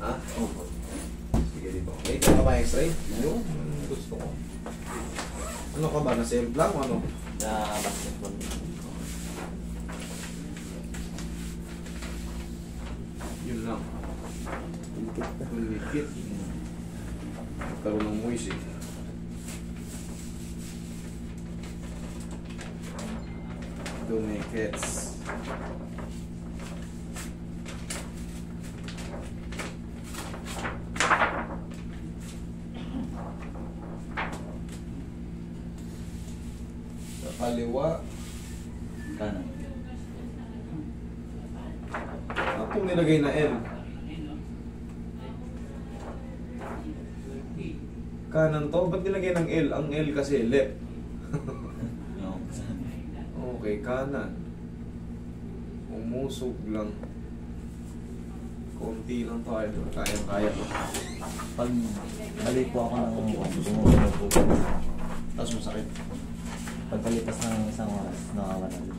Ha? Opo. Sige dito. May ka ba x-ray? Yung gusto ko. Ano ka ba? Na-same lang o ano? Na basketball. Yun lang. Ulikit. Karoon ng moist eh. Dumikits. Sa kaliwa. Kanan. Akong nilagay na L. Kanan to? Ba't nilagay ng L? Ang L kasi left. No. Okay, kanan. Umusog lang. Konti lang tayo. Kaya-kaya to. Pag balik po ako ng gumugulo po. Tapos masakit. Pagkalipas ng isang oras, nakawala ulit.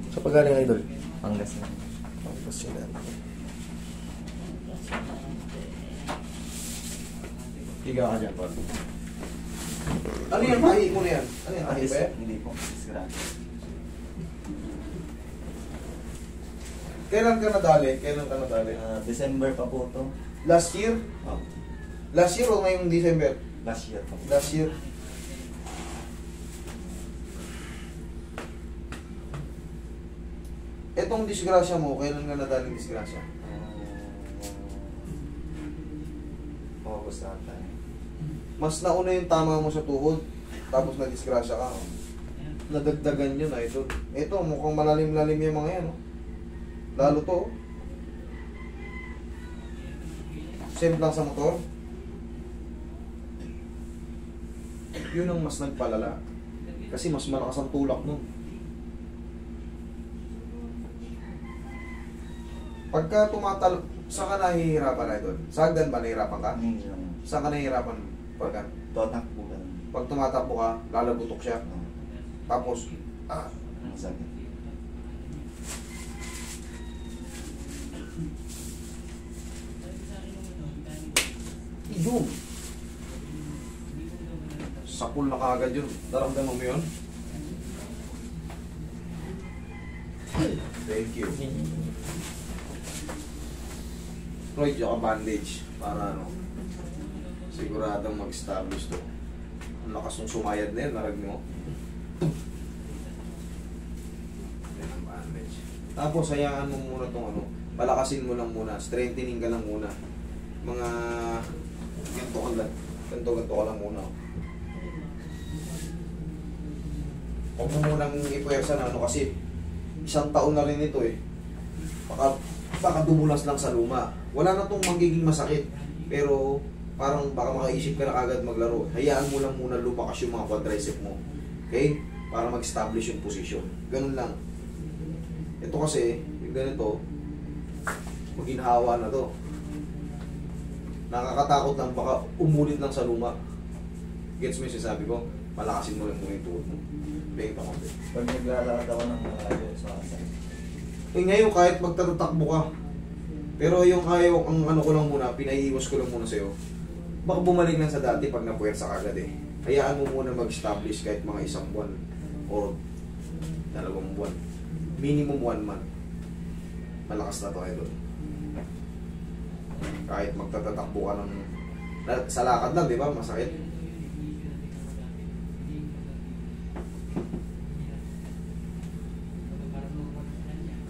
Sa pagaling idol. Panggas na. Tapos sila. Higa ka dyan, Paul. Ano yan? Tahi mo na yan? Ano yan? Tahi ba yan? Hindi po. Disgrad. Kailan ka nadali? Kailan ka nadali? December pa po to. Last year? Oh, Last year o ngayong December? last year pa po. Last year. Etong disgrasya mo, kailan ka nadaling disgrasya? August ata. Mas nauna yung tama mo sa tuhod, tapos na-disgrasya ka. Nadagdagan yun, idol. Ito, mukhang malalim-lalim yung mga yan. Oh. Lalo to. Oh. Same lang sa motor. Yun ang mas nagpalala. Kasi mas malakas ang tulak nun. Pagka saan ka nahihirapan, idol? Sa hagdan ba nahihirapan ka? Hindi lang. Saan ka nahihirapan? Pagka? Totak po ganun. Pag tumatakbo ka, lalagutok siya. Oh, Tapos, ang sakit. yun. Sapul na kaagad yun. Daramdaman mo yun? Thank you. Floyd, yung bandage para ano, siguradong mag-establish to. Ang lakas ng sumayad na yun, narag mo. Yan ang bandage. Tapos, hayaan mo muna tong ano, palakasin mo lang muna, strengthening ka lang muna. Mga ganito ka lang muna. Huwag mo munang ipuwersa na ano kasi isang taon na rin ito eh. Baka dumulas lang sa luma. Wala na tong magiging masakit. Pero parang baka makaisip ka na agad maglaro. Hayaan mo lang muna lumakas yung mga quadricep mo. Okay? Para mag-establish yung position. Ganun lang. Ito kasi, yung ganito, maginhawa na to. Nakakatakot lang, baka umulit lang sa luma. Gets mo yung sinasabi ko? Palakasin mo lang muna yung tuhod mo. Bigay pa konti. Pag naglalakad ako ng malayo sa kasal. Eh ngayon kahit magtatakbo ka, pero yung ayaw, ang ano ko lang muna, pinaiiwas ko lang muna sa'yo, baka bumalik lang sa dati pag napuwersa ka agad eh. Hayaan mo muna mag-establish kahit mga 1 buwan o 2 buwan. Minimum 1 month. Malakas na to idol. Kahit magtatatakbo ka ng sa lakad lang, di ba? Masakit.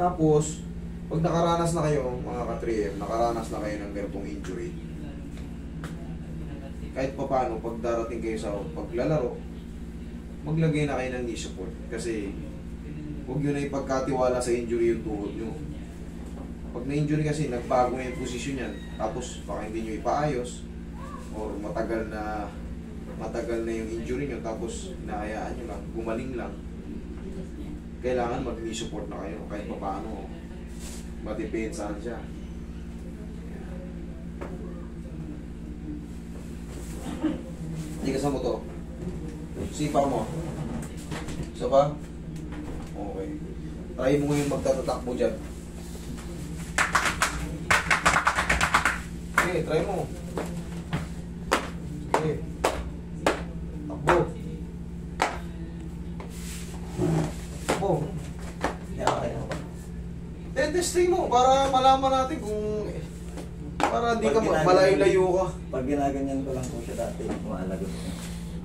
Tapos, pag nakaranas na kayo, mga ka-3M, nakaranas na kayo ng ganitong injury, kahit pa paano, pag darating kayo sa paglalaro, maglagay na kayo ng knee support. Kasi, huwag nyo na ipagkatiwala sa injury yung tuhod nyo. Pag na-injury kasi, nagbago na yung posisyon yan, tapos baka hindi nyo ipaayos, or matagal na yung injury nyo, tapos hinahayaan nyo lang, gumaling lang, kailangan mag-knee support na kayo kahit pa paano madepensahan siya. Hindi ka sa mo to. Sipa mo. Isa pa? Okay. Try mo yung magtatatakbo dyan. Sige, try mo. Sige. Takbo. Takbo. Yeah, okay. Testing mo para malaman natin kung... Para hindi ka Pag ginagawa- malayo-layo ka. Pag ginaganyan ko lang po siya dati, maalagot niya.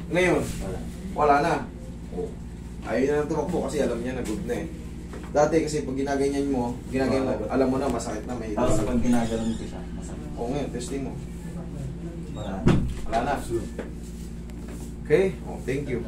Ngayon, Wala. wala na. Oh. Ayaw na tumakbo kasi alam niya na good na eh. Dati kasi pag ginaganyan mo, alam mo na masakit na may Tapos pag ginaganon ko siya, masakit. Oo ngayon, testing mo. Wala. Wala na. Okay? Oh, thank you.